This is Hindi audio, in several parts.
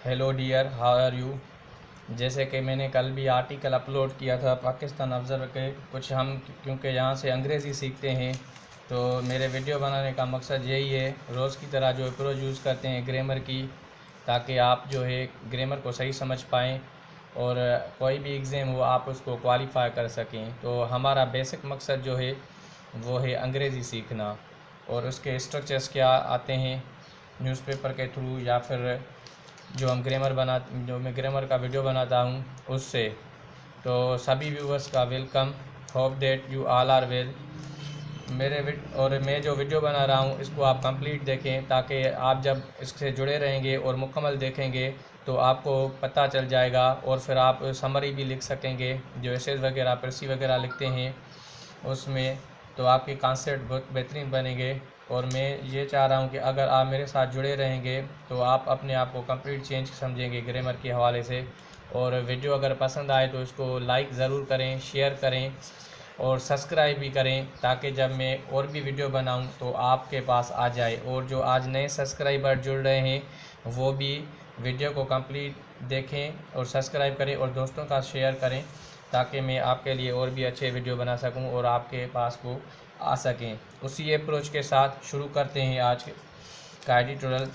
Hello dear, how are you. जैसे कि मैंने कल भी आर्टिकल अपलोड किया था पाकिस्तान ऑब्जर्वर के, कुछ हम क्योंकि यहाँ से अंग्रेज़ी सीखते हैं तो मेरे वीडियो बनाने का मकसद यही है, रोज़ की तरह जो अप्रोच यूज़ करते हैं ग्रामर की, ताकि आप जो है ग्रामर को सही समझ पाएँ और कोई भी एग्ज़ाम हो आप उसको क्वालिफ़ाई कर सकें। तो हमारा बेसिक मकसद जो है वो है अंग्रेज़ी सीखना, और उसके स्ट्रक्चर्स क्या आते हैं न्यूज़पेपर के थ्रू या फिर जो मैं ग्रामर का वीडियो बनाता हूँ उससे। तो सभी व्यूवर्स का welcome. Hope that you all are well. और मैं जो वीडियो बना रहा हूँ इसको आप कंप्लीट देखें, ताकि आप जब इससे जुड़े रहेंगे और मुकम्मल देखेंगे तो आपको पता चल जाएगा, और फिर आप समरी भी लिख सकेंगे। जो एसेज वगैरह प्रसी वगैरह लिखते हैं उसमें तो आपके कॉन्सेप्ट बहुत बेहतरीन बनेंगे। और मैं ये चाह रहा हूँ कि अगर आप मेरे साथ जुड़े रहेंगे तो आप अपने आप को कंप्लीट चेंज समझेंगे ग्रामर के हवाले से। और वीडियो अगर पसंद आए तो इसको लाइक ज़रूर करें, शेयर करें और सब्सक्राइब भी करें, ताकि जब मैं और भी वीडियो बनाऊं तो आपके पास आ जाए। और जो आज नए सब्सक्राइबर जुड़ रहे हैं वो भी वीडियो को कंप्लीट देखें और सब्सक्राइब करें और दोस्तों का शेयर करें, ताकि मैं आपके लिए और भी अच्छे वीडियो बना सकूं और आपके पास वो आ सकें। उसी अप्रोच के साथ शुरू करते हैं आज का एडिटोरियल।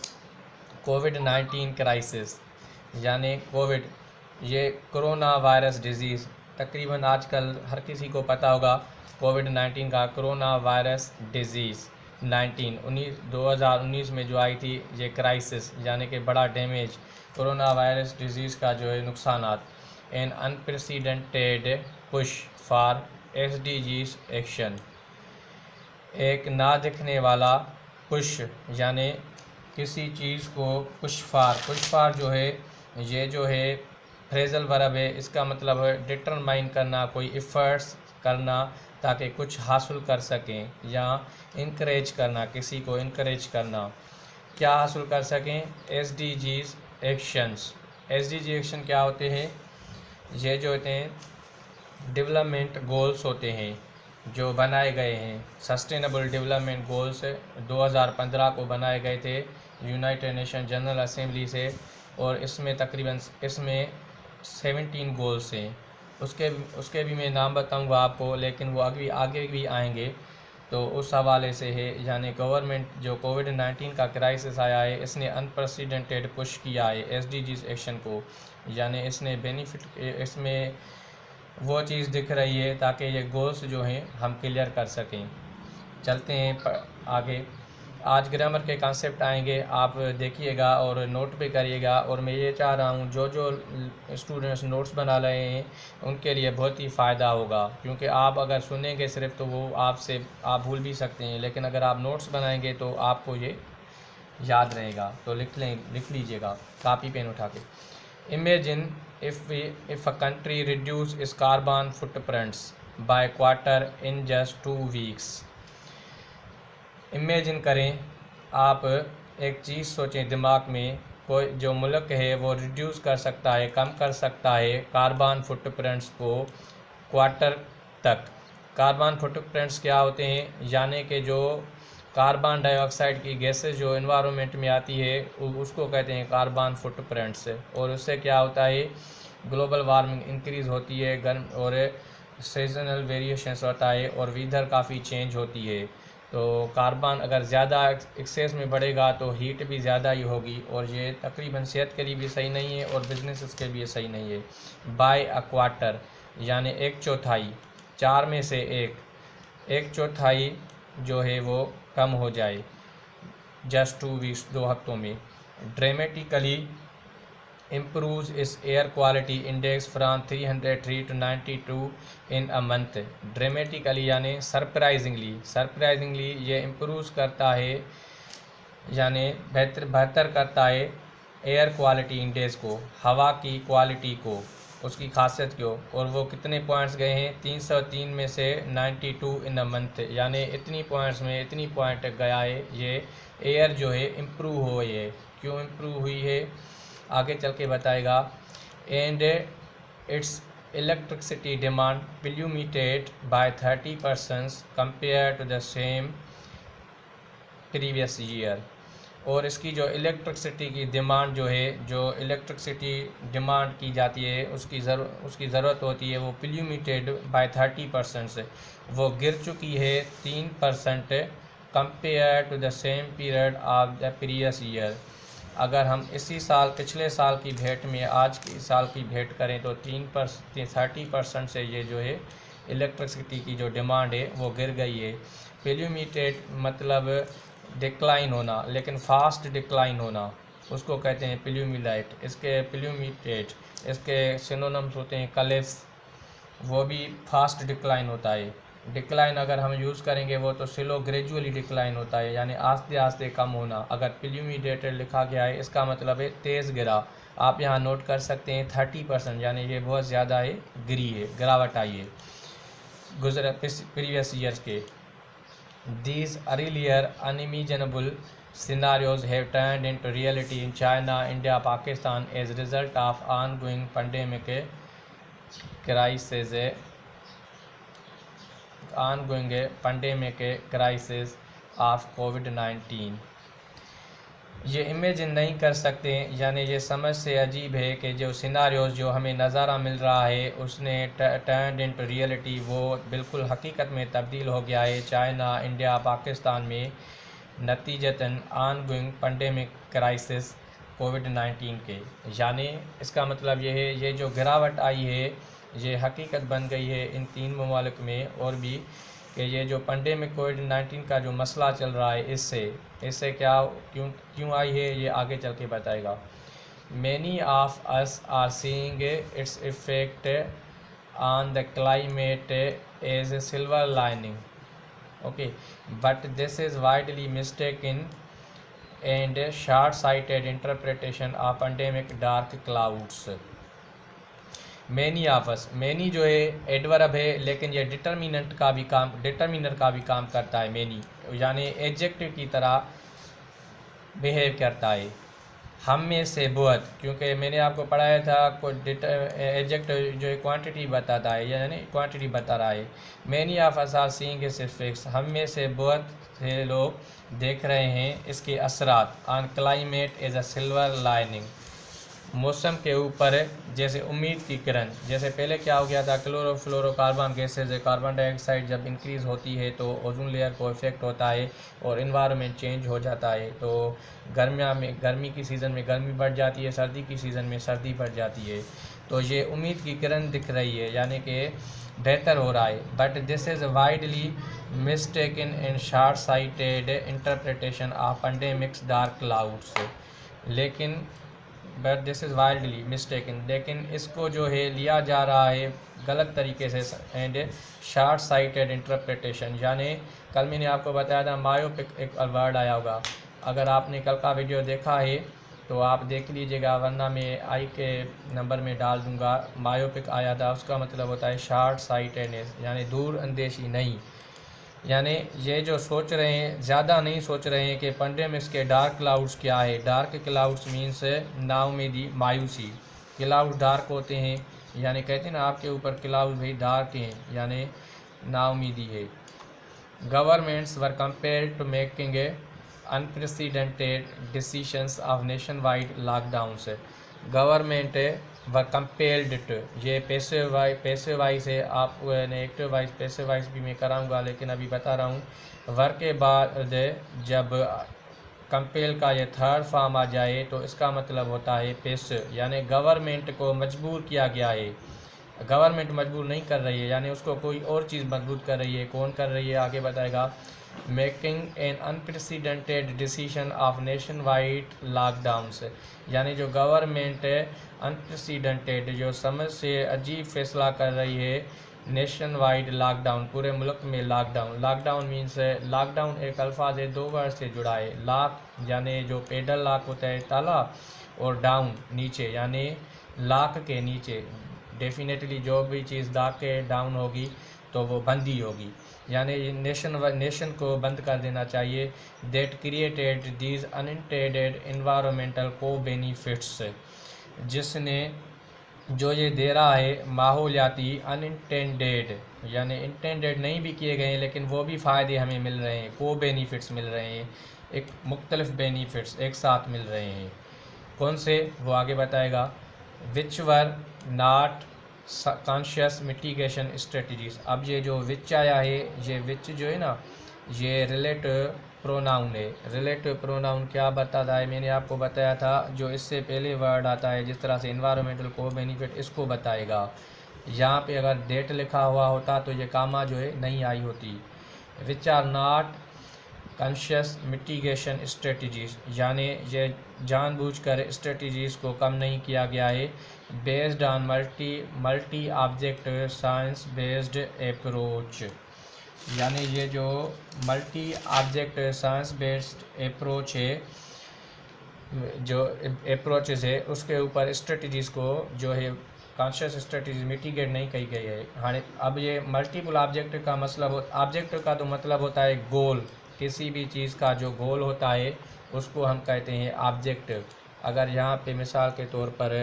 कोविड-19 क्राइसिस यानी कोविड, ये कोरोना वायरस डिज़ीज़, तकरीबन आजकल हर किसी को पता होगा कोविड-19 का। कोरोना वायरस डिज़ीज़ 2019 में जो आई थी, ये क्राइसिस यानी कि बड़ा डैमेज, कोरोना वायरस डिज़ीज़ का जो है नुकसानात। An unprecedented push for SDGs action, एक ना दिखने वाला पुश यानी किसी चीज़ को पुश फार जो है, ये जो है फ्रेजल वर्ब है। इसका मतलब है डिटरमाइन करना, कोई एफर्ट्स करना ताकि कुछ हासिल कर सकें, या इनकरेज करना, किसी को इनकरेज करना क्या हासिल कर सकें। SDGs एक्शंस, SDG एक्शन क्या होते हैं? ये जो होते हैं डेवलपमेंट गोल्स होते हैं जो बनाए गए हैं। सस्टेनेबल डेवलपमेंट गोल्स 2015 को बनाए गए थे यूनाइटेड नेशन जनरल असेंबली से, और इसमें तकरीबन 17 गोल्स हैं। उसके भी मैं नाम बताऊंगा आपको, लेकिन वो आगे भी आएंगे। तो उस हवाले से है, यानी गवर्नमेंट जो कोविड-19 का क्राइसिस आया है इसने अनप्रेसिडेंटेड पुश किया है SDGs एक्शन को, यानी इसने बेनिफिट, इसमें वो चीज़ दिख रही है ताकि ये गोल्स जो हैं हम क्लियर कर सकें। चलते हैं आगे। आज ग्रामर के कॉन्सेप्ट आएंगे, आप देखिएगा और नोट भी करिएगा। और मैं ये चाह रहा हूँ जो जो स्टूडेंट्स नोट्स बना रहे हैं उनके लिए बहुत ही फ़ायदा होगा, क्योंकि आप अगर सुनेंगे सिर्फ तो वो आप भूल भी सकते हैं, लेकिन अगर आप नोट्स बनाएंगे तो आपको ये याद रहेगा। तो लिख लीजिएगा कापी पेन उठा के। Imagine if a country reduce its carbon footprints by quarter in just 2 weeks। Imagine करें, आप एक चीज़ सोचें दिमाग में, कोई जो मुल्क है वो रिड्यूस कर सकता है, कम कर सकता है कार्बन फुटप्रिंट्स को क्वार्टर तक। कार्बन फुटप्रिंट्स क्या होते हैं? यानी कि जो कार्बन डाइऑक्साइड की गैसेस जो एनवायरनमेंट में आती है उसको कहते हैं कार्बन फुटप्रिंट्स। और उससे क्या होता है, ग्लोबल वार्मिंग इंक्रीज़ होती है, गर्म और सीजनल वेरिएशंस होता है और वेदर काफ़ी चेंज होती है। तो कार्बन अगर ज़्यादा एक्सेस में बढ़ेगा तो हीट भी ज़्यादा ही होगी, और ये तकरीबन सेहत के लिए भी सही नहीं है और बिजनेस के लिए सही नहीं है। बाय अ क्वार्टर यानी एक चौथाई, 4 में से एक चौथाई जो है वो कम हो जाए जस्ट 2 वीक्स, 2 हफ्तों में। Dramatically improves its air quality index from 303 to 92 in a month। Dramatically यानी सरप्राइजिंगली ये इम्प्रूव करता है, यानी बेहतर करता है एयर क्वालिटी इंडेक्स को, हवा की क्वालिटी को, उसकी खासियत को। और वो कितने पॉइंट्स गए हैं? 303 में से 92 इन अ मंथ, यानी इतनी पॉइंट्स में इतनी पॉइंट गया है। ये एयर जो है इम्प्रूव हुई है। क्यों इम्प्रूव हुई है आगे चल के बताएगा। And its electricity demand plummeted by 30% compare to the same previous year. और इसकी जो इलेक्ट्रिसिटी की डिमांड जो है, जो इलेक्ट्रिसिटी डिमांड की जाती है उसकी ज़रूरत होती है, वो प्लूमिटेड बाय 30% से वो गिर चुकी है 3% compare to the same period of the previous year. अगर हम इसी साल पिछले साल की भेंट में आज की साल की भेंट करें तो 30% से ये जो है इलेक्ट्रिसिटी की जो डिमांड है वो गिर गई है। प्लूमिटेड मतलब डिक्लाइन होना, लेकिन फास्ट डिक्लाइन होना, उसको कहते हैं प्लूमिलाइट। इसके प्लूमिटेड इसके सिनोनिम्स होते हैं कलेप्स, वो भी फास्ट डिक्लाइन होता है। डिक्लाइन अगर हम यूज़ करेंगे वो तो स्लो ग्रेजुअली डिक्लाइन होता है, यानी आस्ते आस्ते कम होना। अगर प्लूमिटेड लिखा गया है इसका मतलब है तेज़ गिरा। आप यहाँ नोट कर सकते हैं 30%, यानी ये बहुत ज़्यादा है, गिरी है, गिरावट आई है गुजर प्रीवियस ईयर्स के। These earlier unimaginable scenarios have turned into reality in China, India, Pakistan as a result of ongoing pandemic crisis of COVID-19। ये इमेजिन नहीं कर सकते, यानी ये समझ से अजीब है कि जो सिनारियोज़ जो हमें नज़ारा मिल रहा है उसने टर्न्ड इनटू रियलिटी, वो बिल्कुल हकीकत में तब्दील हो गया है चाइना, इंडिया, पाकिस्तान में नतीजतन ऑनगोइंग पेंडेमिक क्राइसिस कोविड-19 के। यानी इसका मतलब ये है, ये जो गिरावट आई है ये हकीकत बन गई है इन 3 ममालिक में और भी, कि ये जो पेंडेमिक कोविड-19 का जो मसला चल रहा है इससे क्या क्यों आई है ये आगे चल के बताएगा। Many of us are seeing its effect on the climate as a silver lining, okay, but this is widely mistaken and short sighted interpretation of pandemic dark clouds. Many of us, many जो है एडवर्ब है, लेकिन ये डिटर्मिनर का भी काम करता है। मैनी यानी एडजेक्टिव की तरह बिहेव करता है। हम में से बहुत, क्योंकि मैंने आपको पढ़ाया था एडजेक्टिव जो है क्वांटिटी बताता है, यानी क्वांटिटी बता रहा है। Many of us are seeing its effects, हम में से बहुत से लोग देख रहे हैं इसके असरात। On climate as a silver lining, मौसम के ऊपर जैसे उम्मीद की किरण। जैसे पहले क्या हो गया था, क्लोरोफ्लोरोकार्बन गैसेज, कार्बन डाइऑक्साइड जब इंक्रीज़ होती है तो ओजोन लेयर को इफेक्ट होता है और इन्वायरमेंट चेंज हो जाता है। तो गर्मी की सीज़न में गर्मी बढ़ जाती है, सर्दी की सीज़न में सर्दी बढ़ जाती है। तो ये उम्मीद की किरण दिख रही है, यानी कि बेहतर हो रहा है। But this is widely mistaken in short sighted interpretation of pandemics dark clouds, लेकिन but this is wildly mistaken, लेकिन इसको जो है लिया जा रहा है गलत तरीके से एंड शॉर्ट साइटेड इंटरप्रिटेशन। यानी कल मैंने आपको बताया था मायोपिक एक वर्ड आया होगा, अगर आपने कल का वीडियो देखा है तो आप देख लीजिएगा, वरना मैं आई के नंबर में डाल दूंगा। मायोपिक आया था, उसका मतलब होता है शॉर्ट साइटेडनेस, यानी दूर अंदेशी नहीं, यानी ये जो सोच रहे हैं, ज़्यादा नहीं सोच रहे हैं कि पेंडेमिक्स के डार्क क्लाउड्स क्या है। डार्क क्लाउड्स मीन्स नाउमीदी, मायूसी। क्लाउड डार्क होते हैं, यानी कहते हैं ना आपके ऊपर क्लाउड भाई डार्क हैं, यानी नाउमीदी है। Governments were compared to making unprecedented decisions of nationwide lockdown. Government were compelled to, ये पैसिव वाइज है, आप एक्टिव वाइज पैसिव वाइज भी मैं कराऊंगा, लेकिन अभी बता रहा हूँ। वर्क के बाद जब कंपेल का ये थर्ड फॉर्म आ जाए तो इसका मतलब होता है पैसिव, यानी गवर्नमेंट को मजबूर किया गया है। गवर्नमेंट मजबूर नहीं कर रही है, यानी उसको कोई और चीज़ मजबूर कर रही है। कौन कर रही है आगे बताएगा। Making an unprecedented decision of nationwide lockdown से, यानी जो गवर्नमेंट है अनप्रेसिडेंटेड, जो समझ से अजीब फैसला कर रही है, नेशन वाइड लॉकडाउन, पूरे मुल्क में लॉकडाउन। लॉकडाउन मीन्स लॉकडाउन एक अल्फाज है, 2 वर्ड से जुड़ा है। लॉक यानी जो पेडल लॉक होता है ताला, और डाउन नीचे, यानी लॉक के नीचे। डेफिनेटली जो भी चीज़ लॉक के डाउन होगी तो वो बंद ही होगी, यानी नेशन को बंद कर देना चाहिए। That created these unintended environmental को बेनिफिट्स, जिसने जो ये दे रहा है माहौलियाती अनइंटेंडेड, यानी इंटेंडेड नहीं भी किए गए हैं लेकिन वो भी फ़ायदे हमें मिल रहे हैं, को बेनिफिट्स मिल रहे हैं। एक मुख्तलिफ बेनिफिट्स एक साथ मिल रहे हैं। कौन से, वो आगे बताएगा। Which were not conscious mitigation strategies. अब ये जो विच आया है, ये विच जो है ना, ये रिलेटिव प्रोनाउन है। रिलेटिव प्रोनाउन क्या बताता है, मैंने आपको बताया था, जो इससे पहले वर्ड आता है, जिस तरह से इन्वायरमेंटल को बेनिफिट, इसको बताएगा। यहाँ पे अगर डेट लिखा हुआ होता तो ये कामा जो है नहीं आई होती। Which are not conscious mitigation strategies, यानी ये जानबूझकर स्ट्रेटजीज़ को कम नहीं किया गया है। Based on multi object science based approach, यानी ये जो multi object science based approach है, जो अप्रोचेस है, उसके ऊपर स्ट्रेटजीज़ को जो है कॉन्शियस स्ट्रेटजी मिटिगेट नहीं की गई है। हाँ, अब ये मल्टीपल ऑब्जेक्ट का मतलब ऑब्जेक्ट का तो मतलब होता है गोल। किसी भी चीज़ का जो गोल होता है उसको हम कहते हैं ऑब्जेक्ट। अगर यहाँ पे मिसाल के तौर पर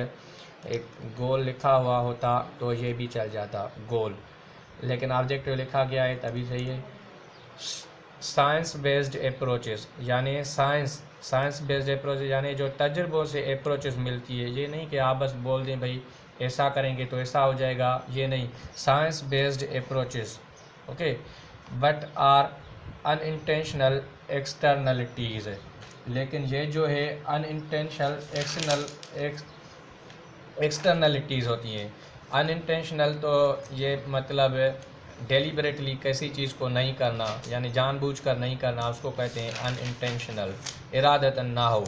एक गोल लिखा हुआ होता तो ये भी चल जाता गोल, लेकिन ऑब्जेक्ट लिखा गया है तभी सही है। साइंस बेस्ड अप्रोचेस, यानी साइंस बेस्ड अप्रोच, यानी जो तजुर्बों से अप्रोचेस मिलती है। ये नहीं कि आप बस बोल दें भाई ऐसा करेंगे तो ऐसा हो जाएगा, ये नहीं। Science based approaches, okay, but are unintentional externalities. लेकिन ये जो है अनइंटेंशनल एक्सटर्नलिटीज़ होती हैं। अनइंटेंशनल तो ये मतलब डेलिबरेटली किसी चीज़ को नहीं करना, यानी जानबूझकर नहीं करना, उसको कहते हैं अनइंटेंशनल, इरादतन ना हो।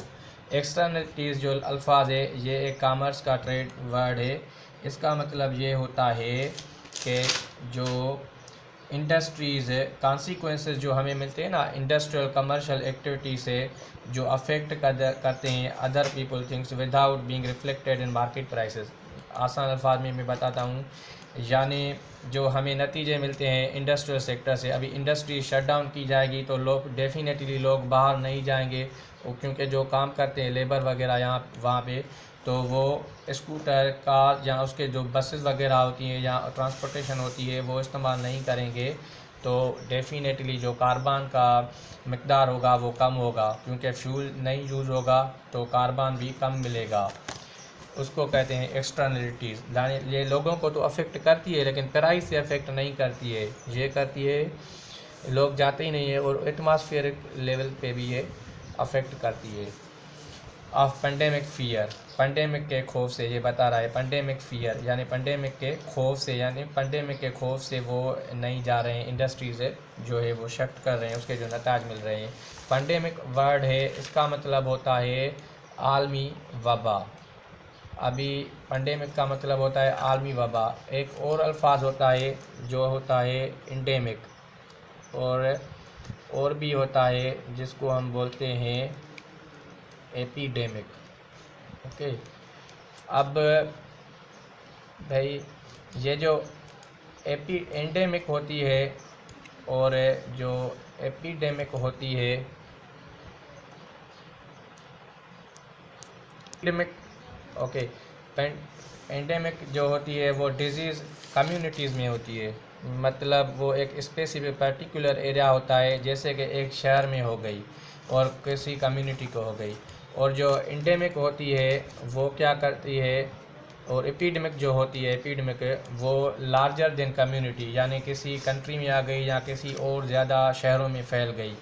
एक्सटर्नलिटीज़ जो अल्फाज है, ये एक कॉमर्स का ट्रेड वर्ड है। इसका मतलब ये होता है कि जो इंडस्ट्रीज़ कॉन्सिक्वेंसेस जो हमें मिलते हैं ना इंडस्ट्रियल कमर्शियल एक्टिविटी से, जो अफेक्ट करते हैं other people things without being reflected in market prices. आसान अल्फाज में मैं बताता हूँ, यानी जो हमें नतीजे मिलते हैं इंडस्ट्रियल सेक्टर से। अभी इंडस्ट्री शट डाउन की जाएगी तो लोग डेफिनेटली लोग बाहर नहीं जाएंगे, क्योंकि जो काम करते हैं लेबर वगैरह यहाँ वहाँ पे, तो वो स्कूटर कार या उसके जो बसेस वगैरह होती हैं या ट्रांसपोर्टेशन होती है वो इस्तेमाल नहीं करेंगे, तो डेफिनेटली जो कार्बन का मकदार होगा वो कम होगा, क्योंकि फ्यूल नहीं यूज़ होगा तो कार्बन भी कम मिलेगा। उसको कहते हैं एक्सटर्नलिटीज़। यानी ये लोगों को तो अफेक्ट करती है लेकिन प्राइस से अफेक्ट नहीं करती है। ये करती है लोग जाते ही नहीं है, और एटमॉस्फेरिक लेवल पे भी ये अफेक्ट करती है। ऑफ पेंडेमिक फियर, पेंडेमिक के खौफ से, ये बता रहा है पेंडेमिक फियर, यानी पेंडेमिक के खौफ से, यानी पेंडेमिक के खौफ से वो नहीं जा रहे हैं इंडस्ट्रीज़ जो है वो शिफ्ट कर रहे हैं, उसके जो नताज मिल रहे हैं। पेंडेमिक वर्ड है, इसका मतलब होता है आलमी वबा। अभी पेंडेमिक का मतलब होता है आलमी वबा। एक और अल्फाज होता है जो होता है इंडेमिक, और भी होता है जिसको हम बोलते हैं एपिडेमिक। ओके, अब भाई ये जो एंडेमिक होती है और जो एपिडेमिक होती है, एपिडेमिक, ओके, एंडेमिक जो होती है वो डिजीज़ कम्युनिटीज़ में होती है। मतलब वो एक स्पेसिफिक पर्टिकुलर एरिया होता है, जैसे कि एक शहर में हो गई और किसी कम्युनिटी को हो गई। और जो एंडेमिक होती है वो क्या करती है, और एपिडेमिक जो होती है, एपिडेमिक वो लार्जर देन कम्युनिटी, यानी किसी कंट्री में आ गई या किसी और ज़्यादा शहरों में फैल गई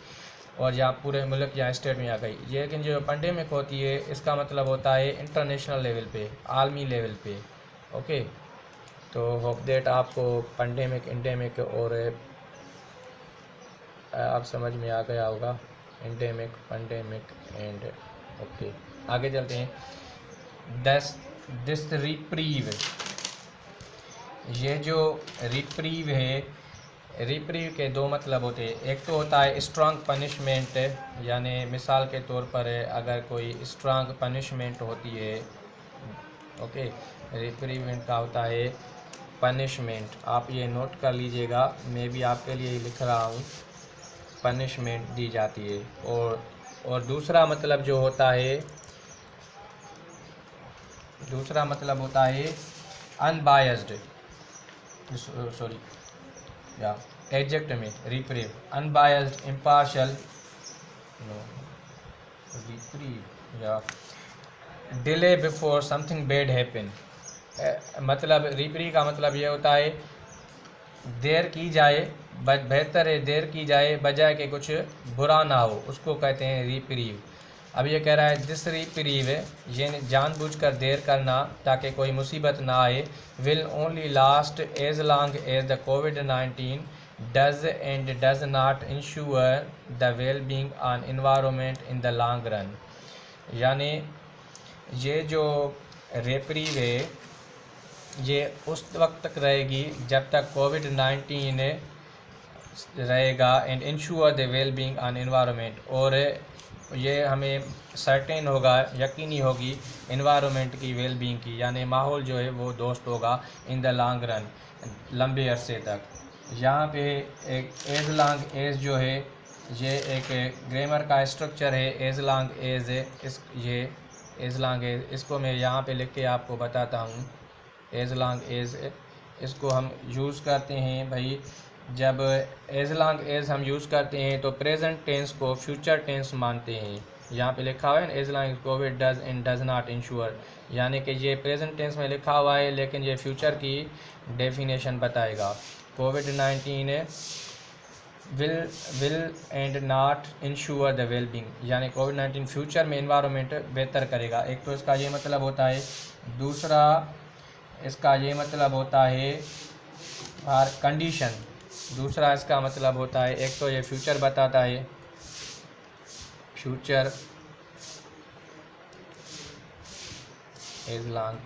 और या पूरे मुल्क या स्टेट में आ गई। लेकिन जो पेंडेमिक होती है इसका मतलब होता है इंटरनेशनल लेवल पे, आलमी लेवल पे। ओके, तो होप दैट आपको पेंडेमिक, एंडेमिक और आप समझ में आ गया होगा, एंडेमिक, पेंडेमिक एंड ओके। आगे चलते हैं। दिस रिप्रीव, ये जो रिप्रीव है, रिप्रीव के दो मतलब होते हैं। एक तो होता है स्ट्रांग पनिशमेंट, यानी मिसाल के तौर पर अगर कोई स्ट्रांग पनिशमेंट होती है, ओके, रिप्रीवेंट का होता है पनिशमेंट। आप ये नोट कर लीजिएगा, मैं भी आपके लिए लिख रहा हूँ, पनिशमेंट दी जाती है। और दूसरा मतलब जो होता है, दूसरा मतलब होता है अनबायस्ड, सॉरी या एडजेक्ट में reprieve, unbiased, impartial, no, reprieve या delay before something bad happen. मतलब रिप्रीव का मतलब ये होता है देर की जाए, बेहतर है देर की जाए बजाय कि कुछ बुरा ना हो, उसको कहते हैं रिप्रीव। अब ये कह रहा है दिस रिप्रीव, ये जानबूझकर देर करना ताकि कोई मुसीबत ना आए, will only last as long as the कोविड-19 does end does not ensure the well being on environment in the long run. यानी ये जो रिप्रीव है ये उस वक्त तक रहेगी जब तक कोविड-19 रहेगा, and ensure the well being on environment, और ये हमें सर्टेन होगा, यकीनी होगी एनवायरनमेंट की वेल बीइंग की, यानी माहौल जो है वो दोस्त होगा इन द लॉन्ग रन, लंबे अरसे तक। यहाँ पे एक एज लॉन्ग एज जो है ये एक ग्रामर का स्ट्रक्चर है, एज लॉन्ग एज ये एज लॉन्ग एज, इसको मैं यहाँ पे लिख के आपको बताता हूँ। एज लॉन्ग एज इसको हम यूज़ करते हैं भाई, जब एज लॉन्ग एज हम यूज़ करते हैं तो प्रेजेंट टेंस को फ्यूचर टेंस मानते हैं। यहाँ पे लिखा हुआ है as long COVID does end does not ensure, यानी कि ये प्रेजेंट टेंस में लिखा हुआ है लेकिन ये फ्यूचर की डेफिनेशन बताएगा। कोविड-19 will end not ensure the well being, यानी कोविड-19 फ्यूचर में एनवायरनमेंट बेहतर करेगा। एक तो इसका ये मतलब होता है, दूसरा इसका ये मतलब होता है कंडीशन, दूसरा इसका मतलब होता है, एक तो ये फ्यूचर बताता है, फ्यूचर एज लॉन्ग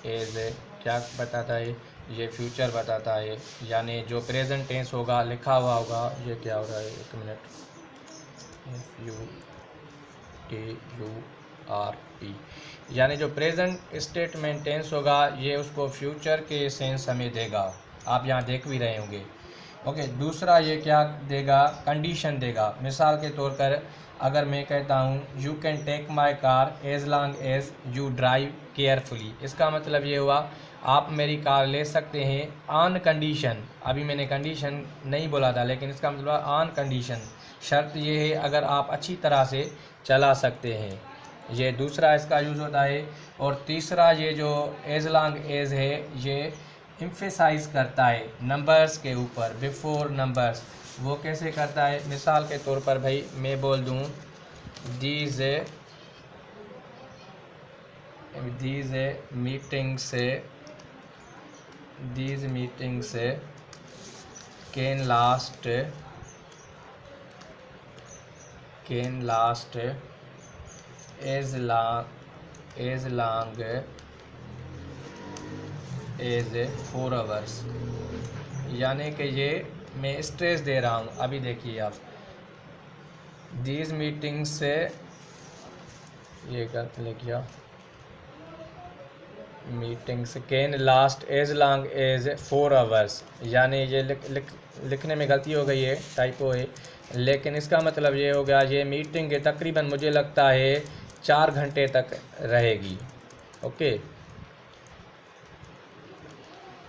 एज क्या बताता है, ये फ्यूचर बताता है, यानी जो प्रेजेंट टेंस होगा लिखा हुआ होगा, ये क्या हो रहा है एक मिनट, FUTURE, यानी जो प्रेजेंट स्टेटमेंट टेंस होगा ये उसको फ्यूचर के सेंस हमें देगा, आप यहाँ देख भी रहे होंगे। ओके, दूसरा ये क्या देगा, कंडीशन देगा। मिसाल के तौर पर अगर मैं कहता हूँ you can take my car as long as you drive carefully, इसका मतलब ये हुआ आप मेरी कार ले सकते हैं ऑन कंडीशन, अभी मैंने कंडीशन नहीं बोला था लेकिन इसका मतलब ऑन कंडीशन, शर्त ये है अगर आप अच्छी तरह से चला सकते हैं, ये दूसरा इसका यूज़ होता है। और तीसरा ये जो एज लॉन्ग एज है ये एम्फेसाइज करता है नंबर्स के ऊपर, बिफोर नंबर्स। वो कैसे करता है, मिसाल के तौर पर भाई मैं बोल दूँ these meetings can last as long as 4 hours, यानी कि ये मैं स्ट्रेस दे रहा हूँ। अभी देखिए आप दीज मीटिंग्स से ये कर लिखिए, meetings can last as long as 4 hours, यानी ये लिखने में गलती हो गई है, टाइपो है, लेकिन इसका मतलब ये हो गया ये मीटिंग तकरीबन मुझे लगता है 4 घंटे तक रहेगी। ओके,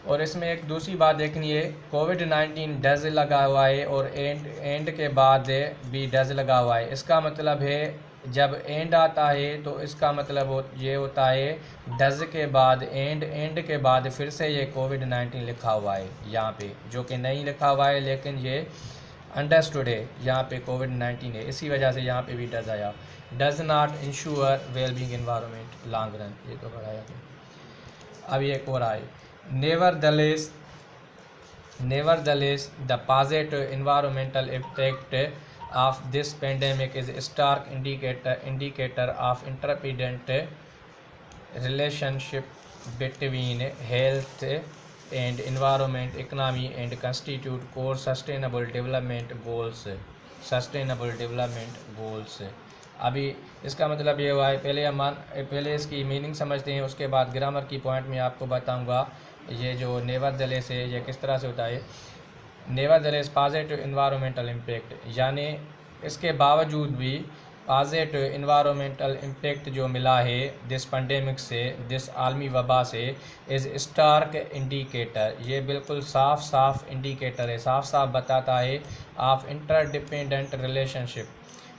और इसमें एक दूसरी बात देखनी है, कोविड-19 डज लगा हुआ है और एंड के बाद भी डज लगा हुआ है, इसका मतलब है जब एंड आता है तो इसका मतलब ये होता है डज के बाद एंड के बाद फिर से ये कोविड-19 लिखा हुआ है यहाँ पे, जो कि नहीं लिखा हुआ है लेकिन ये अंडरस्टूड है, यहाँ पे कोविड-19 है, इसी वजह से यहाँ पे भी डज आया। Does not ensure well being environment long run, ये तो पढ़ाया गया। अब ये एक और आए, nevertheless the positive environmental effect of this pandemic is a stark indicator of interdependent relationship between health and environment, economy, and constitute core sustainable development goals। अभी इसका मतलब ये हुआ है, पहले इसकी मीनिंग समझते हैं, उसके बाद ग्रामर की पॉइंट में आपको बताऊंगा ये जो नेवरदलेस है ये किस तरह से होता है। नेवरदलेस पॉजिटिव एनवायरमेंटल इम्पैक्ट, यानी इसके बावजूद भी पॉजिटिव एनवायरमेंटल इम्पैक्ट जो मिला है दिस पेंडेमिक से, दिस आलमी वबा से, इज़ स्टार्क इंडिकेटर, ये बिल्कुल साफ इंडिकेटर है, साफ बताता है ऑफ इंटरडिपेंडेंट रिलेशनशिप,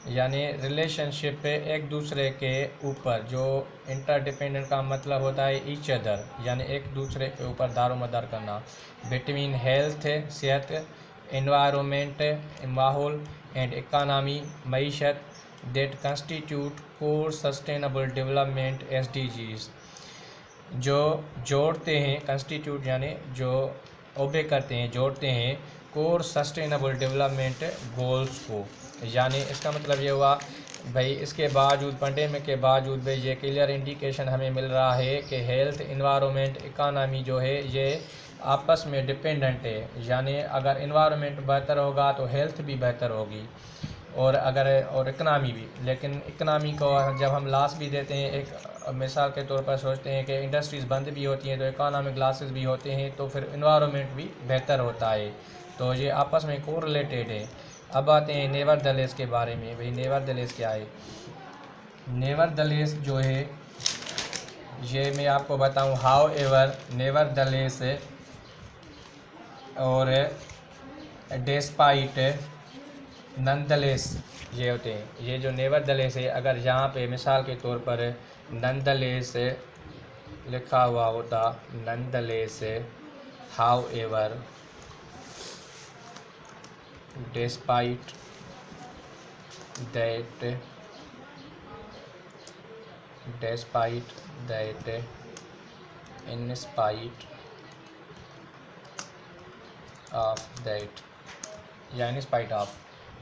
यानी रिलेशनशिप एक दूसरे के ऊपर, जो इंटरडिपेंडेंट का मतलब होता है ईच अदर, यानी एक दूसरे के ऊपर दारोमदार करना। बिटवीन हेल्थ सेहत, एनवायरनमेंट माहौल, एंड इकानमी मईशत, that constitute core sustainable development SDGs, जो जोड़ते हैं, कंस्टिट्यूट यानी जो ओबे करते हैं, जोड़ते हैं कोर सस्टेनेबल डेवलपमेंट गोल्स को। यानी इसका मतलब ये हुआ भाई, इसके बावजूद पेंडेमिक के बावजूद भाई ये क्लियर इंडिकेशन हमें मिल रहा है कि हेल्थ, इन्वायरमेंट, इकानमी जो है ये आपस में डिपेंडेंट है। यानी अगर इन्वायरमेंट बेहतर होगा तो हेल्थ भी बेहतर होगी, और इकनॉमी भी। लेकिन इकनॉमी को जब हम लॉस भी देते हैं, एक मिसाल के तौर पर सोचते हैं कि इंडस्ट्रीज़ बंद भी होती हैं तो इकोनॉमिक लॉसेस भी होते हैं, तो फिर इन्वायरमेंट भी बेहतर होता है। तो ये आपस में कोरिलेटेड है। अब आते हैं नेवरदलेस के बारे में। भाई नेवरदलेस क्या है? नेवरदलेस जो है ये मैं आपको बताऊं, हाउ एवर, नेवरदलेस और डेस्पाइट, नंदलेस, ये होते हैं। ये जो नेवरदलेस है, अगर यहाँ पे मिसाल के तौर पर नंदलेस लिखा हुआ होता, nonetheless, how ever, despite that, in spite of that, या इन स्पाइट ऑफ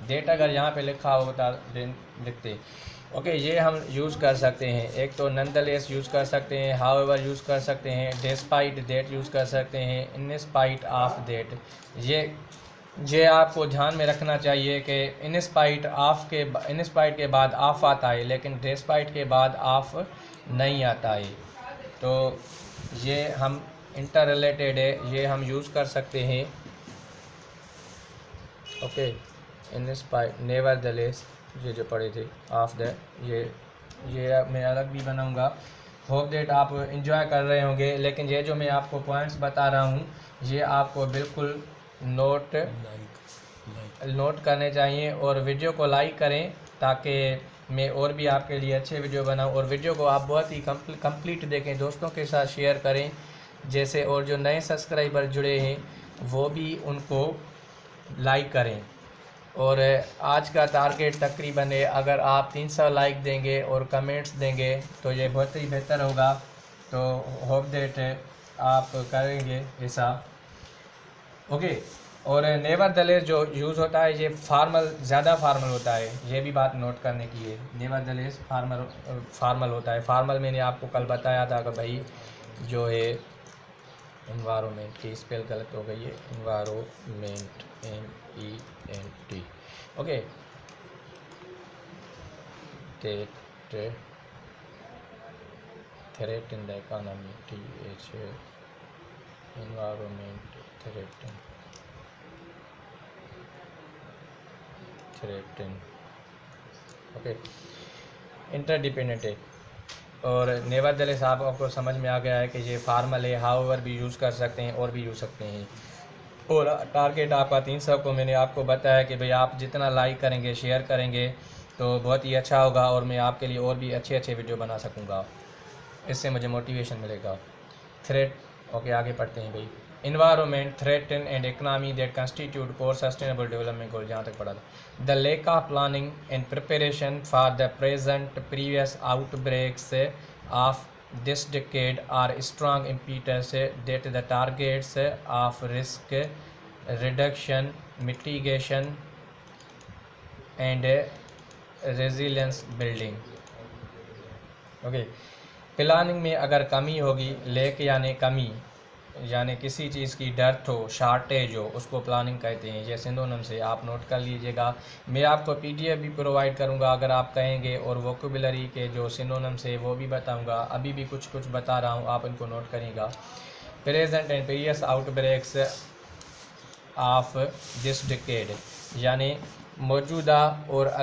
डेट अगर यहाँ पे लिखा होता लिखते। ओके, ये हम यूज़ कर सकते हैं। एक तो नंदलेस यूज़ कर सकते हैं, हाउएवर यूज़ कर सकते हैं, डेस्पाइट दैट यूज़ कर सकते हैं, इन स्पाइट ऑफ दैट। ये आपको ध्यान में रखना चाहिए कि इन स्पाइट के बाद ऑफ आता है, लेकिन डेस्पाइट के बाद ऑफ नहीं आता है। तो ये हम इंटर रिलेटेड है, ये हम यूज़ कर सकते हैं। ओके, इन स्पाइट, नेवरदलेस, ये जो पढ़े थे, ऑफ द, ये मैं अलग भी बनाऊंगा। होप डेट आप इंजॉय कर रहे होंगे। लेकिन ये जो मैं आपको पॉइंट्स बता रहा हूँ, ये आपको बिल्कुल नोट करने चाहिए, और वीडियो को लाइक करें ताकि मैं और भी आपके लिए अच्छे वीडियो बनाऊं। और वीडियो को आप बहुत ही कंप्लीट देखें, दोस्तों के साथ शेयर करें जैसे, और जो नए सब्सक्राइबर जुड़े हैं वो भी उनको लाइक करें। और आज का टारगेट तकरीबन है, अगर आप 300 लाइक देंगे और कमेंट्स देंगे तो ये बहुत ही बेहतर होगा। तो होप डेट आप करेंगे ऐसा। ओके, और नेवरदलेस जो यूज़ होता है ये ज़्यादा फार्मल होता है, ये भी बात नोट करने की है। नेवरदलेस फार्मल होता है। फार्मल मैंने आपको कल बताया था कि भाई जो है इन्वायरमेंट की स्पेल गलत हो गई है, environment, MENT। Okay, threat in the economy, TH, environment, threaten. Okay, interdependent है। और नेवरदलेस आपको समझ में आ गया है कि ये फार्मल है, हाउएवर भी यूज़ कर सकते हैं और भी यूज़ सकते हैं। और टारगेट आपका 300 को मैंने आपको बताया कि भाई आप जितना लाइक करेंगे, शेयर करेंगे तो बहुत ही अच्छा होगा, और मैं आपके लिए और भी अच्छे वीडियो बना सकूँगा, इससे मुझे मोटिवेशन मिलेगा। थ्रेट, ओके आगे पढ़ते हैं भाई। Environment, threaten and economy that constitute core sustainable development goal, जहाँ तक पढ़ा था। The lake of planning and preparation for the present previous outbreaks of this decade are strong impetus that the targets of risk reduction, mitigation and resilience building। Okay, planning में अगर कमी होगी, लेक यानी कमी, यानी किसी चीज़ की डेर्थ हो, शार्टेज हो, उसको प्लानिंग कहते हैं। ये सिनोनिम से आप नोट कर लीजिएगा। मैं आपको PDF भी प्रोवाइड करूंगा अगर आप कहेंगे, और वोकेबुलरी के जो सिनोनिम से वो भी बताऊंगा। अभी भी कुछ बता रहा हूं, आप इनको नोट करिएगा। Present and previous outbreaks of this decade, यानी मौजूदा और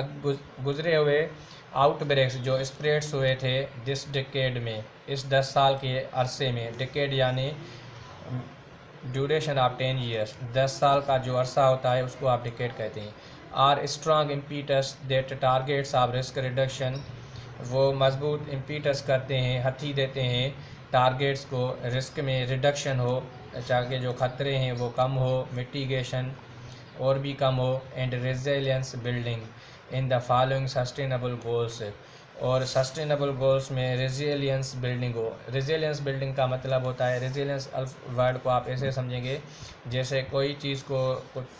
गुजरे हुए आउटब्रेक्स जो स्प्रेड्स हुए थे दिस डिकेड में, इस 10 साल के अरसे में। डिकेड यानी ड्यूरेशन ऑफ 10 ईयर्स, 10 साल का जो अरसा होता है उसको आप डिकेड कहते हैं। Are strong impetus that targets of risk reduction, वो मजबूत इम्पीटस करते हैं, हथी देते हैं टारगेट्स को रिस्क में रिडक्शन हो, ताकि जो ख़तरे हैं वो कम हो, मिटिगेशन और भी कम हो, and resilience building in the following sustainable goals, और सस्टेनेबल गोल्स में रेजिलियंस बिल्डिंग हो। रेजिलियंस बिल्डिंग का मतलब होता है, रेजिलियंस वर्ड को आप ऐसे समझेंगे जैसे कोई चीज़ को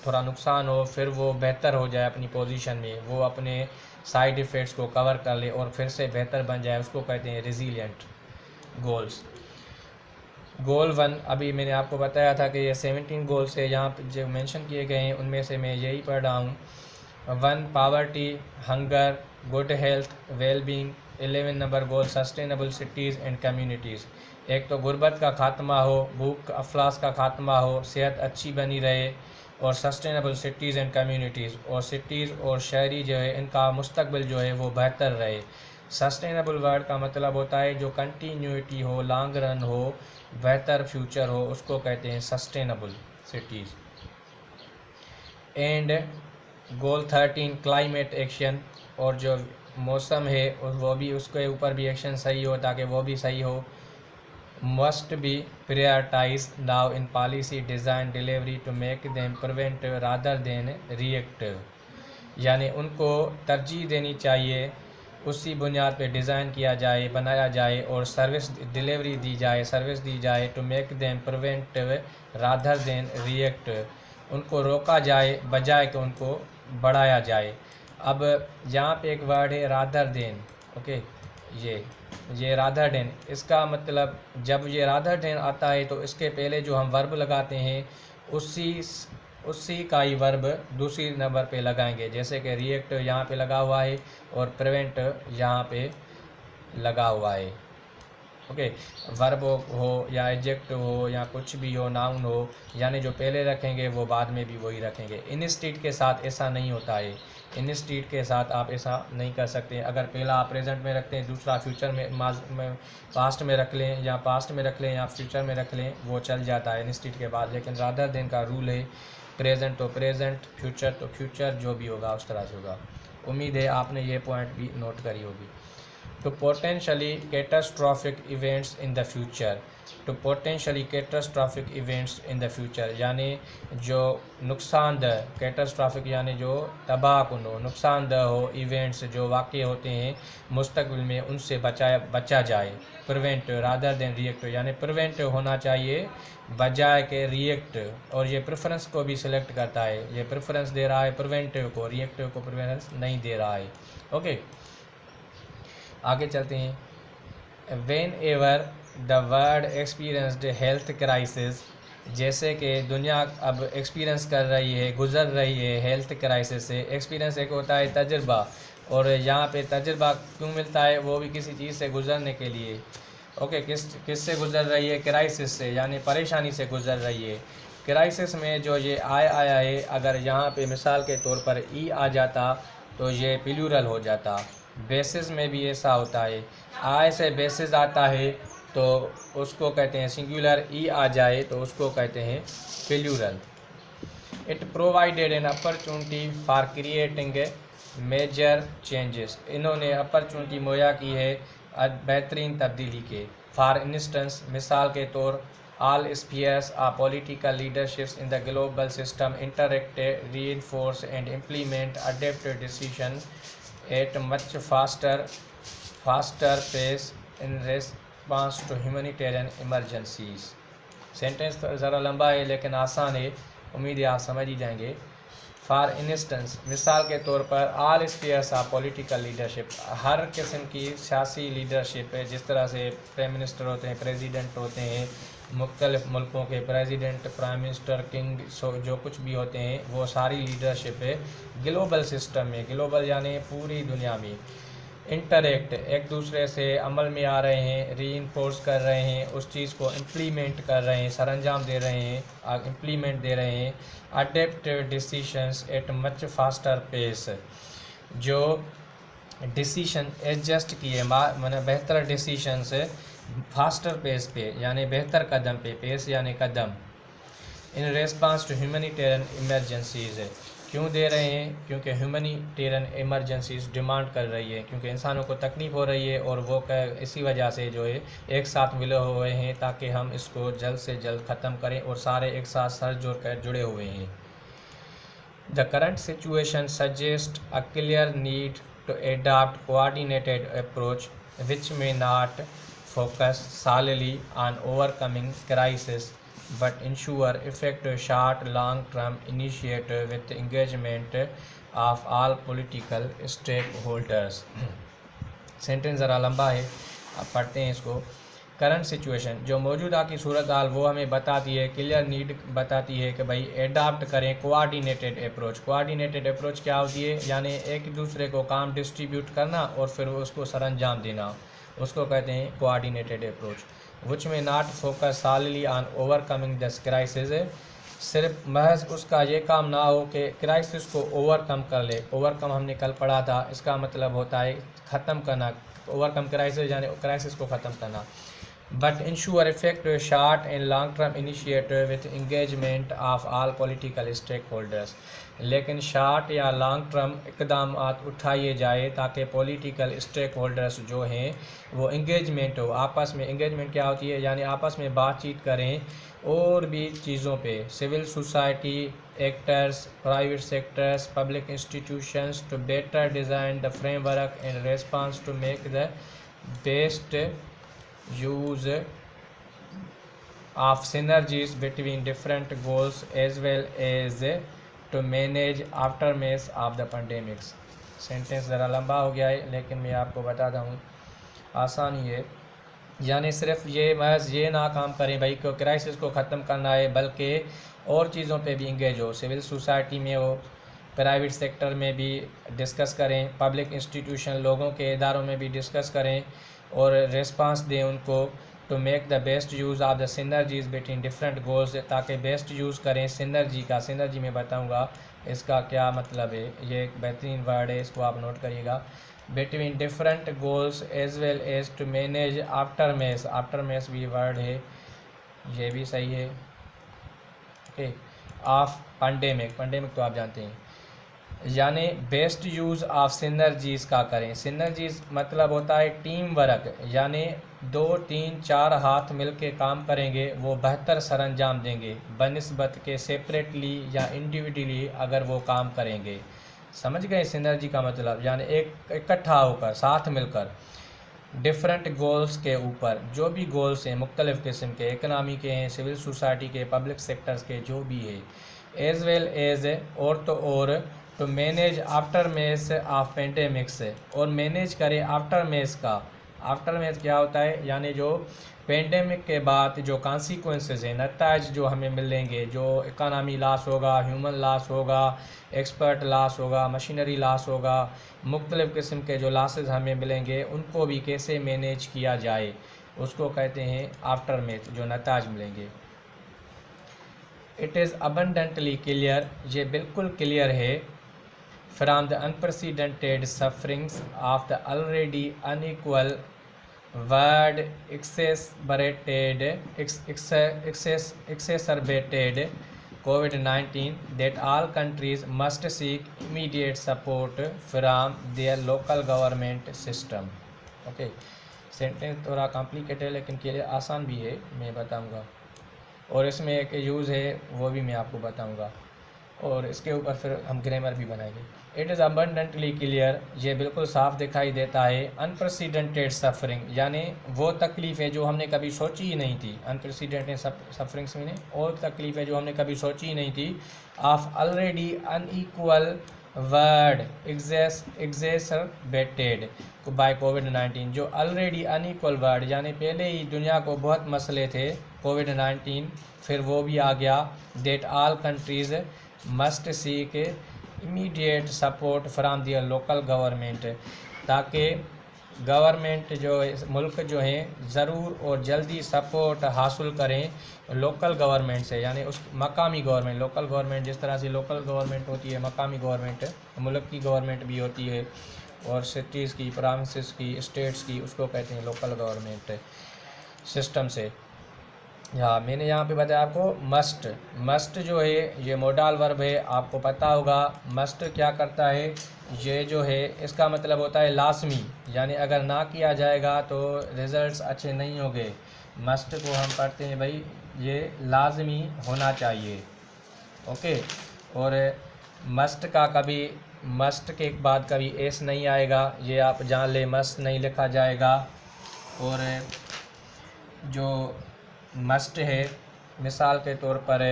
थोड़ा नुकसान हो, फिर वो बेहतर हो जाए अपनी पोजीशन में, वो अपने साइड इफ़ेक्ट्स को कवर कर ले और फिर से बेहतर बन जाए, उसको कहते हैं रेजिलियंट गोल्स। गोल 1 अभी मैंने आपको बताया था कि ये 17 गोल्स है, यहाँ पे जो मेंशन किए गए हैं उनमें से मैं यही पढ़ रहा हूँ। 1 poverty, hunger, good health, wellbeing. 11 number goal sustainable cities and communities. एक तो गुर्बत का खात्मा हो, भूख अफलास का खात्मा हो, सेहत अच्छी बनी रहे, और सस्टेनेबल सिटीज़ एंड कम्युनिटीज़, और सिटीज़ और शहरी जो है इनका मुस्तकबिल जो है वो बेहतर रहे। सस्टेनेबल वर्ड का मतलब होता है जो कंटिन्यूटी हो, लॉन्ग रन हो, बेहतर फ्यूचर हो, उसको कहते हैं sustainable cities. And goal 13 climate action, और जो मौसम है वो भी, उसके ऊपर भी एक्शन सही हो ताकि वो भी सही हो। Must be prioritize now in policy design delivery to make them preventive rather than reactive, यानी उनको तरजीह देनी चाहिए, उसी बुनियाद पे डिज़ाइन किया जाए, बनाया जाए और सर्विस डिलीवरी दी जाए, सर्विस दी जाए to make them preventive rather than reactive, उनको रोका जाए बजाय कि उनको बढ़ाया जाए। अब यहाँ पे एक वर्ड है रादर देन, ओके, ये रादर देन, इसका मतलब जब ये रादर देन आता है तो इसके पहले जो हम वर्ब लगाते हैं उसी का ही वर्ब दूसरी नंबर पे लगाएंगे, जैसे कि रिएक्ट यहाँ पे लगा हुआ है और प्रिवेंट यहाँ पे लगा हुआ है। ओके, वर्ब हो या एडजेक्ट हो या कुछ भी हो, नाउन हो, यानी जो पहले रखेंगे वो बाद में भी वही रखेंगे। इंस्टीड के साथ ऐसा नहीं होता है, इंस्टीड के साथ आप ऐसा नहीं कर सकते। अगर पहला आप प्रेजेंट में रखते हैं, दूसरा फ्यूचर में पास्ट में रख लें, या पास्ट में रख लें या फ्यूचर में रख लें, वो चल जाता है इंस्टीड के बाद। लेकिन रादर देन का रूल है प्रेजेंट तो प्रेजेंट, फ्यूचर तो फ्यूचर, जो भी होगा उस तरह से होगा। उम्मीद है आपने ये पॉइंट भी नोट करी होगी। To potentially catastrophic events in the future, to potentially catastrophic events in the future, यानी जो नुकसानदह, कैटास्ट्रॉफिक यानी जो तबाहकुन हो, नुकसानदह हो इवेंट्स जो वाक़े होते हैं मुस्तकबिल में, उनसे बचा जाए। प्रिवेंट रादर देन रिएक्ट, यानी प्रिवेंट होना चाहिए बजाय के रिएक्ट, और ये प्रेफरेंस को भी सिलेक्ट करता है, ये प्रेफरेंस दे रहा है प्रिवेंटिव को, रिएक्टिव को प्रेफरेंस नहीं दे रहा है। ओके, आगे चलते हैं। When ever the world experienced health crisis, जैसे कि दुनिया अब एक्सपीरियंस कर रही है, गुजर रही है हेल्थ क्राइसिस से। एक्सपीरियंस एक होता है तजुर्बा, और यहाँ पे तजुर्बा क्यों मिलता है, वो भी किसी चीज़ से गुजरने के लिए। ओके, किस से गुजर रही है, क्राइसिस से, यानी परेशानी से गुजर रही है। क्राइसिस में जो ये आया है, अगर यहाँ पे मिसाल के तौर पर ई आ जाता तो ये प्लूरल हो जाता। बेसिस में भी ऐसा होता है, आय से बेसिस आता है तो उसको कहते हैं सिंगुलर, ई आ जाए तो उसको कहते हैं plural. It provided an opportunity for creating major changes, इन्होंने अपॉर्चुनिटी मुहैया की है बेहतरीन तब्दीली के। फॉर इंस्टेंस, मिसाल के तौर, all spheres of political leaderships in the global system interact, reinforce and implement adaptive decision at much faster pace in response to humanitarian emergencies। Sentence तो ज़रा लंबा है लेकिन आसान है, उम्मीद है आप समझ ही जाएंगे। फॉर इंस्टेंस, मिसाल के तौर पर, all spheres of political leadership, हर किस्म की सियासी लीडरशिप है, जिस तरह से प्राइम मिनिस्टर होते हैं, प्रेसिडेंट होते हैं, मुख्तलिफ़ मुल्कों के प्रेसिडेंट, प्राइम मिनिस्टर, किंग, जो कुछ भी होते हैं, वो सारी लीडरशिप है ग्लोबल सिस्टम में। ग्लोबल यानी पूरी दुनिया में। इंटरेक्ट, एक दूसरे से अमल में आ रहे हैं, रीइंफोर्स कर रहे हैं, उस चीज़ को इम्प्लीमेंट कर रहे हैं, सरअंजाम दे रहे हैं, इम्प्लीमेंट दे रहे हैं। Adaptive decisions at much faster pace, जो डिसीशन एडजस्ट किए, माने बेहतर डिसीशंस फास्टर पेस पे, यानी बेहतर कदम पे, पेस यानी कदम। In response to humanitarian emergencies, क्यों दे रहे हैं? क्योंकि ह्यूमनिटेरियन इमरजेंसीज डिमांड कर रही है, क्योंकि इंसानों को तकलीफ़ हो रही है और वो इसी वजह से जो है एक साथ मिले हुए हैं ताकि हम इसको जल्द से जल्द ख़त्म करें, और सारे एक साथ सर जोड़ कर जुड़े हुए हैं। The current situation suggest a clear need to adopt coordinated approach which may not focus solely on overcoming crisis but ensure effective short long term initiative with engagement of all political stakeholders। Sentence ज़रा लंबा है, अब पढ़ते हैं इसको। करंट सिचुएशन, जो मौजूदा की सूरत हाल वो हमें बताती है, क्लियर नीड बताती है कि भाई एडाप्ट करें कोऑर्डिनेटेड अप्रोच। कोऑर्डिनेटेड अप्रोच क्या होती है? यानी एक दूसरे को काम डिस्ट्रीब्यूट करना और फिर उसको सर अंजाम देना, उसको कहते हैं कोऑर्डिनेटेड अप्रोच। विच में not focus solely on overcoming this crisis, सिर्फ महज उसका ये काम ना हो कि क्राइसिस को ओवरकम कर ले। ओवरकम हमने कल पढ़ा था, इसका मतलब होता है ख़त्म करना। ओवरकम क्राइसिस यानी क्राइसिस को ख़त्म करना। but ensure effective short and long term initiative with engagement of all political stakeholders। लेकिन शार्ट या लॉन्ग टर्म इकदाम उठाए जाए ताकि पॉलिटिकल स्टेक होल्डर्स जो हैं वो इंगेजमेंट हो, आपस में। इंगेजमेंट क्या होती है? यानी आपस में बातचीत करें और भी चीज़ों पे। Civil society actors, private sectors, public institutions to better design the framework and response to make the best use of synergies between different goals as well as to manage aftermath of the pandemics। Sentence ज़रा लंबा हो गया है लेकिन मैं आपको बताता हूँ, आसान ही है। यानी सिर्फ ये महज ये ना काम करें भाई को क्राइसिस को ख़त्म करना है, बल्कि और चीज़ों पे भी इंगेज हो। सिविल सोसाइटी में हो, प्राइवेट सेक्टर में भी डिस्कस करें, पब्लिक इंस्टीट्यूशन लोगों के इदारों में भी डिस्कस करें और रेस्पॉन्स दें उनको। To make the best use of the synergies between different goals, ताकि बेस्ट यूज़ करें सिनर्जी का। सिनर्जी में बताऊंगा इसका क्या मतलब है, ये एक बेहतरीन वर्ड है, इसको आप नोट करिएगा। Between different goals as well as to manage aftermath. Aftermath भी वर्ड है, ये भी सही है। ओके, ऑफ पैंडेमिक, पैंडेमिक तो आप जानते हैं। यानी बेस्ट यूज़ ऑफ सिनर्जीज़ का करें। सिनर्जीज़ मतलब होता है टीम वर्क, यानी 2, 3, 4 हाथ मिल के काम करेंगे वो बेहतर सरअंजाम देंगे बनिस्बत के सेपरेटली या इंडिविजुअली अगर वो काम करेंगे। समझ गए सिनर्जी का मतलब? यानी एक इकट्ठा होकर साथ मिलकर डिफरेंट गोल्स के ऊपर, जो भी गोल्स हैं मुख्तलिफ़ किस्म के, इकनॉमी के हैं, सिविल सोसाइटी के, पब्लिक सेक्टर्स के, जो भी है। एज वेल एज और तो और to manage aftermath of pandemics, और मैनेज करें आफ्टर मेस का। आफ्टर मेस क्या होता है? यानी जो पेंडेमिक के बाद जो कॉन्सिक्वेंसेस हैं, नताइज जो हमें मिलेंगे, जो इकानमी लॉस होगा, ह्यूमन लॉस होगा, एक्सपर्ट लॉस होगा, मशीनरी लॉस होगा, मुख्तलिफ़ किस्म के जो लॉसेस हमें मिलेंगे उनको भी कैसे मैनेज किया जाए, उसको कहते हैं आफ्टर मेथ, जो नताइज मिलेंगे। इट इज़ अबंडेंटली क्लियर, ये बिल्कुल क्लियर है, from the unprecedented sufferings of the already unequal world exacerbated COVID-19 that all countries must seek immediate support from their local government system। Okay, sentence थोड़ा कॉम्प्लिकेटेड है लेकिन के लिए आसान भी है, मैं बताऊंगा। और इसमें एक यूज़ है वो भी मैं आपको बताऊंगा, और इसके ऊपर फिर हम ग्रामर भी बनाएंगे। इट इज़ अबंडेंटली क्लियर, ये बिल्कुल साफ दिखाई देता है। अनप्रेसिडेंटेड सफरिंग यानी वो तकलीफ़ें जो हमने कभी सोची ही नहीं थी। अनप्रेसिडेंटेड सफरिंग्स में और तकलीफ़ें जो हमने कभी सोची ही नहीं थी। Of already unequal world exacerbated by कोविड-19, जो ऑलरेडी अनइक्वल वर्ल्ड यानी पहले ही दुनिया को बहुत मसले थे कोविड-19, फिर वो भी आ गया। That all countries must seek immediate support from their local government, ताकि गवर्नमेंट जो मुल्क जो हैं ज़रूर और जल्दी सपोर्ट हासिल करें लोकल गवर्नमेंट से, यानी उस मकामी गवर्नमेंट। लोकल गवर्नमेंट जिस तरह से लोकल गवर्नमेंट होती है, मकामी गवर्नमेंट मुल्क की गवर्नमेंट भी होती है, और सिटीज़ की, प्रोविंसेस की, स्टेट्स की, उसको कहते हैं लोकल गवर्नमेंट सिस्टम से। हाँ, मैंने यहाँ पे बताया आपको मस्ट। मस्ट जो है ये मोडाल वर्ब है, आपको पता होगा मस्ट क्या करता है। ये जो है इसका मतलब होता है लाजमी, यानी अगर ना किया जाएगा तो रिजल्ट्स अच्छे नहीं होंगे। मस्ट को हम पढ़ते हैं भाई ये लाजमी होना चाहिए। ओके, और मस्ट का कभी मस्ट के बाद कभी एस नहीं आएगा, ये आप जान ले, मस्ट नहीं लिखा जाएगा। और जो मस्ट है मिसाल के तौर पर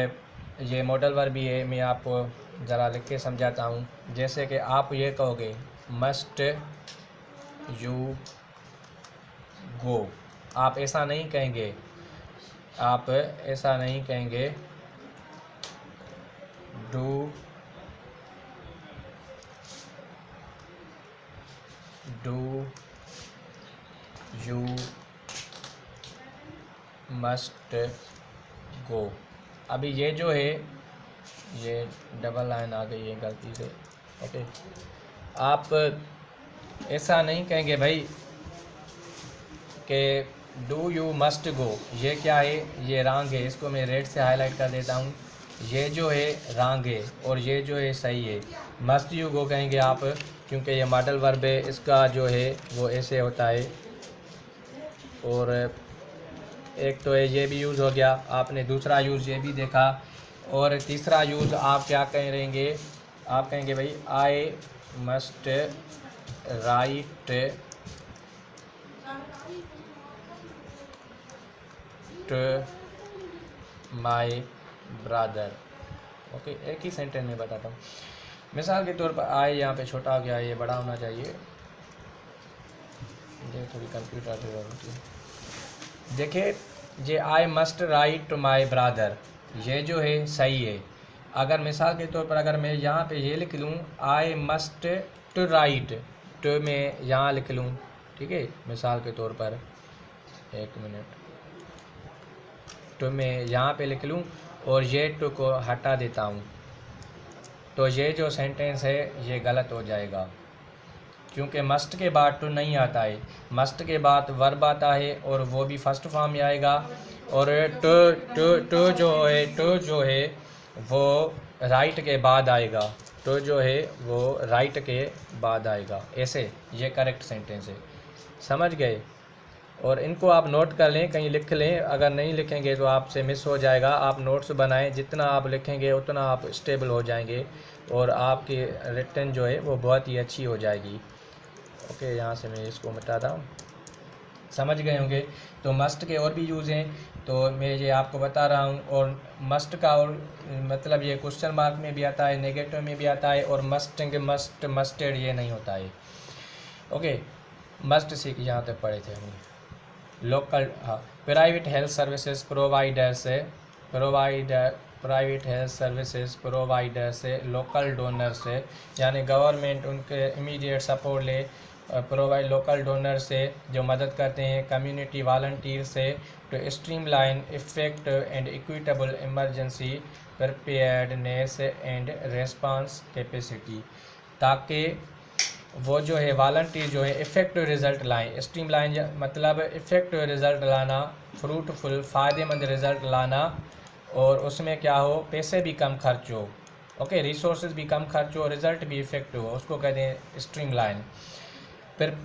ये मॉडल वर्ब भी है, मैं आपको ज़रा लिख के समझाता हूँ। जैसे कि आप ये कहोगे मस्ट यू गो, आप ऐसा नहीं कहेंगे, आप ऐसा नहीं कहेंगे डू यू मस्ट गो। अभी ये जो है ये डबल लाइन आ गई है गलती से। ओके, आप ऐसा नहीं कहेंगे भाई कि डू यू मस्ट गो, ये क्या है, ये रॉन्ग है, इसको मैं रेड से हाईलाइट कर देता हूँ। ये जो है रॉन्ग है और ये जो है सही है। मस्ट यू गो कहेंगे आप, क्योंकि ये मॉडल वर्ब है, इसका जो है वो ऐसे होता है। और एक तो ये भी यूज़ हो गया, आपने दूसरा यूज़ ये भी देखा। और तीसरा यूज़ आप क्या कहेंगे, आप कहेंगे भाई I must write to my brother. Okay, एक ही सेंटेंस में बताता हूँ। मिसाल के तौर पर आई यहाँ पे छोटा हो गया, ये बड़ा होना चाहिए, ये थोड़ी कंप्यूटर होती है। देखिए ये I must write to my brother, ये जो है सही है। अगर मिसाल के तौर पर अगर मैं यहाँ पे ये लिख लूँ I must to write, to मैं यहाँ लिख लूँ, ठीक है, मिसाल के तौर पर एक मिनट, टू मैं यहाँ पे लिख लूँ और ये टू को हटा देता हूँ, तो ये जो सेंटेंस है ये गलत हो जाएगा, क्योंकि मस्ट के बाद टू नहीं आता है, मस्ट के बाद वर्ब आता है और वो भी फर्स्ट फॉर्म में आएगा। और टू जो है वो राइट के बाद आएगा, टू जो है वो राइट के बाद आएगा, ऐसे ये करेक्ट सेंटेंस है। समझ गए? और इनको आप नोट कर लें, कहीं लिख लें, अगर नहीं लिखेंगे तो आपसे मिस हो जाएगा। आप नोट्स बनाएं, जितना आप लिखेंगे उतना आप स्टेबल हो जाएंगे और आपकी रिटन जो है वो बहुत ही अच्छी हो जाएगी। ओके, यहाँ से मैं इसको मिटाता हूँ। समझ गए होंगे? तो मस्ट के और भी यूज़ हैं, तो मैं ये आपको बता रहा हूँ। और मस्ट का और मतलब ये क्वेश्चन मार्क में भी आता है, नेगेटिव में भी आता है, और मस्टेड ये नहीं होता है। ओके, मस्ट सीख यहाँ तक पढ़े थे हम। लोकल, हाँ, प्राइवेट हेल्थ सर्विसेज प्रोवाइडर से प्राइवेट हेल्थ सर्विसेज प्रोवाइडर से लोकल डोनर से, यानी गवर्नमेंट उनके इमीडिएट सपोर्ट ले, प्रोवाइड लोकल डोनर से जो मदद करते हैं, कम्युनिटी वॉलंटियर से, to streamline effect and equitable emergency preparedness and response capacity, ताकि वो जो है वॉलंटियर जो है इफ़ेक्टिव रिज़ल्ट लाएँ। स्ट्रीमलाइन मतलब इफ़ेक्टिव रिज़ल्ट लाना, फ्रूटफुल फ़ायदेमंद रिज़ल्ट लाना, और उसमें क्या हो, पैसे भी कम खर्च हो, ओके, रिसोर्सेज भी कम खर्च हो, रिज़ल्ट भी इफ़ेक्टिव हो, उसको कहते हैं स्ट्रीमलाइन। फिर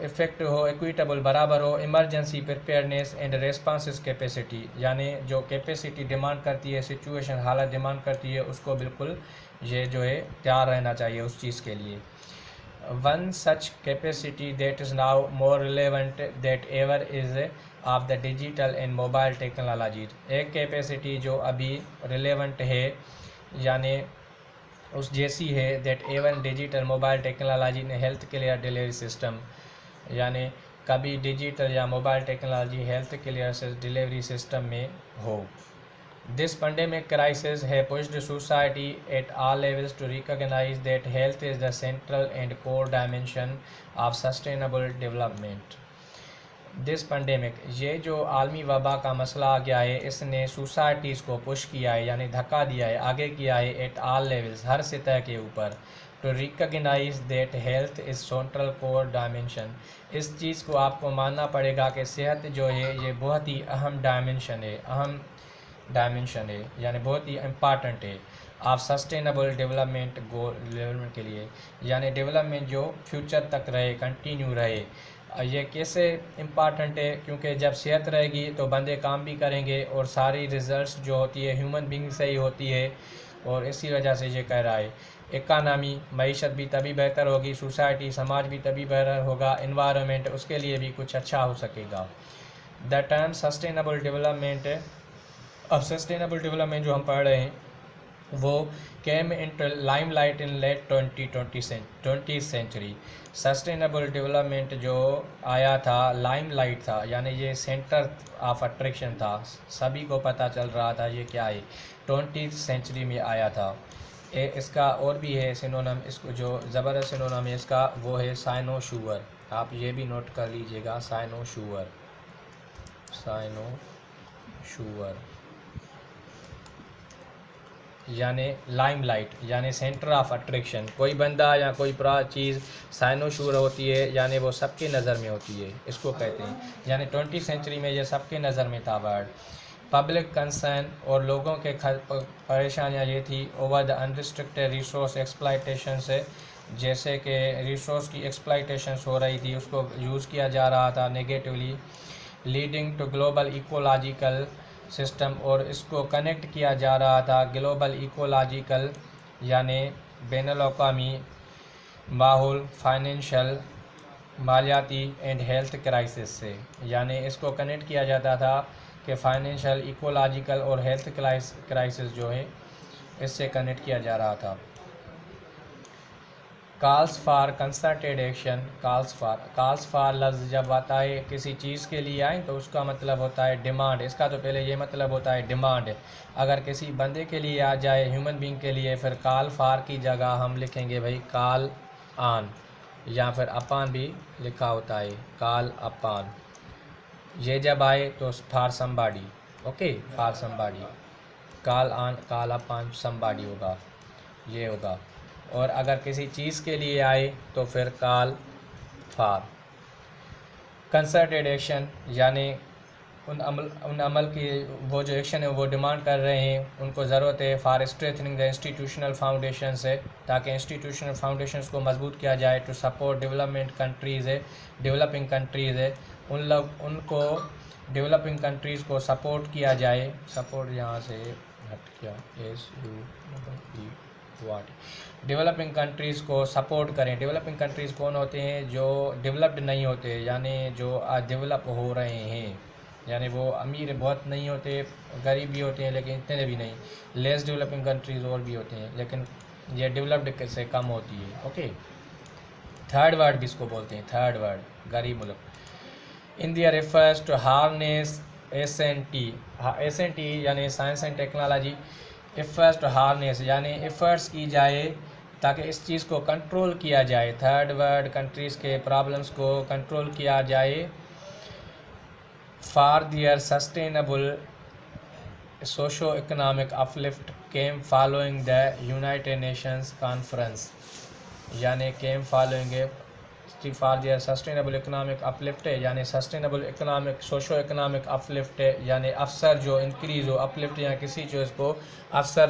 इफ़ेक्टिव हो, इक्विटेबल बराबर हो, emergency preparedness and response capacity, यानी जो कैपेसिटी डिमांड करती है, सिचुएशन हालत डिमांड करती है, उसको बिल्कुल ये जो है तैयार रहना चाहिए उस चीज़ के लिए। One such capacity that is now more relevant that ever is of the digital and mobile technologies, एक कैपेसिटी जो अभी रिलेवेंट है, यानी उस जैसी है, that ever digital mobile technology ने हेल्थ केयर डिलीवरी सिस्टम, यानी कभी डिजिटल या mobile technology health care delivery system में हो। This pandemic crisis has pushed society at all levels to recognize that health is the central and core dimension of sustainable development. This pandemic, ये जो आलमी वबा का मसला आ गया है, इसने सोसाइटीज़ को पुश किया है, यानी धक्का दिया है, आगे किया है, एट ऑल लेवल्स, हर सतह के ऊपर, to recognize that health is central core dimension. इस चीज़ को आपको मानना पड़ेगा कि सेहत जो है ये बहुत ही अहम डायमेंशन है, यानी बहुत ही इम्पॉर्टेंट है आप सस्टेनेबल डेवलपमेंट के लिए, यानी डेवलपमेंट जो फ्यूचर तक रहे, कंटिन्यू रहे। ये कैसे इम्पॉर्टेंट है? क्योंकि जब सेहत रहेगी तो बंदे काम भी करेंगे और सारी रिजल्ट्स जो होती है ह्यूमन बींग से ही होती है, और इसी वजह से ये कह रहा है। इकानमी मईशत भी तभी बेहतर होगी, सोसाइटी समाज भी तभी बेहतर होगा, इन्वायरमेंट उसके लिए भी कुछ अच्छा हो सकेगा। द टर्म सस्टेनेबल डेवलपमेंट, अब सस्टेनेबल डेवलपमेंट जो हम पढ़ रहे हैं वो came into limelight in late 20th century. Sustainable development जो आया था, लाइमलाइट था, यानी ये सेंटर ऑफ अट्रैक्शन था, सभी को पता चल रहा था ये क्या है, 20th सेंचुरी में आया था। इसका और भी है सिनोनिम, इसको जो ज़बरदस्त सिनोनिम है इसका वो है साइनोशूअर। आप ये भी नोट कर लीजिएगा, साइनोशूअर। यानी लाइमलाइट यानी सेंटर ऑफ अट्रैक्शन। कोई बंदा या कोई चीज़ साइनोशूर होती है, यानी वो सबके नज़र में होती है, इसको कहते हैं। यानी 20th सेंचुरी में ये सबके नज़र में था वर्ड। पब्लिक कंसर्न और लोगों के परेशानियाँ ये थी over the unrestricted resource exploitation से, जैसे कि रिसोर्स की एक्सप्लाइटेशन हो रही थी, उसको यूज़ किया जा रहा था negatively, leading to global ecological system, और इसको कनेक्ट किया जा रहा था ग्लोबल इकोलॉजिकल यानी बैनुल-अक़वामी माहौल, फाइनेंशियल मालियाती एंड हेल्थ क्राइसिस से। यानी इसको कनेक्ट किया जाता था कि फाइनेंशियल, इकोलॉजिकल और हेल्थ क्राइसिस जो है इससे कनेक्ट किया जा रहा था। Calls for concerted action, calls for लफ्ज़ जब आता है किसी चीज़ के लिए आए तो उसका मतलब होता है डिमांड। इसका तो पहले ये मतलब होता है डिमांड। अगर किसी बंदे के लिए आ जाए, ह्यूमन बींग के लिए, फिर कॉल फॉर की जगह हम लिखेंगे भाई कॉल ऑन, या फिर अपान भी लिखा होता है, कॉल अपान। ये जब आए तो for somebody, okay, for somebody, call on, call upon, somebody होगा, ये होगा। और अगर किसी चीज़ के लिए आए तो फिर कॉल फॉर। कंसर्टेड एक्शन यानी उन अमल की वो जो एक्शन है वो डिमांड कर रहे हैं, उनको ज़रूरत है फॉर स्ट्रेथनिंग द इंस्टीट्यूशनल फाउंडेशन से, ताकि इंस्टीट्यूशनल फाउंडेशंस को मजबूत किया जाए। टू सपोर्ट डेवलपमेंट कंट्रीज़ है, डेवलपिंग कंट्रीज़ है, उनको डेवलपिंग कंट्रीज़ को सपोर्ट किया जाए। सपोर्ट यहाँ से हट गया, डेवलपिंग कंट्रीज़ को सपोर्ट करें। डेवलपिंग कंट्रीज़ कौन होते हैं? जो डेवलप्ड नहीं होते, यानी जो डेवलप हो रहे हैं, यानी वो अमीर बहुत नहीं होते, गरीब भी होते हैं लेकिन इतने भी नहीं। लेस डेवलपिंग कंट्रीज़ और भी होते हैं लेकिन ये डेवलप्ड से कम होती है, ओके। थर्ड वर्ड भी इसको बोलते हैं, थर्ड वर्ड गरीब मुल्क। India refers to harness S and T यानी science and technology. Efforts to harness यानी एफर्ट्स की जाए ताकि इस चीज़ को कंट्रोल किया जाए। थर्ड वर्ल्ड कंट्रीज़ के प्रॉब्लम्स को कंट्रोल किया जाए for their sustainable socio economic uplift came following the United Nations conference, यानी came following for their sustainable economic uplift है, यानी sustainable economic socio economic uplift है, यानी अफसर जो इंक्रीज़ हो, अपलिफ्ट या किसी चीज़ को अफसर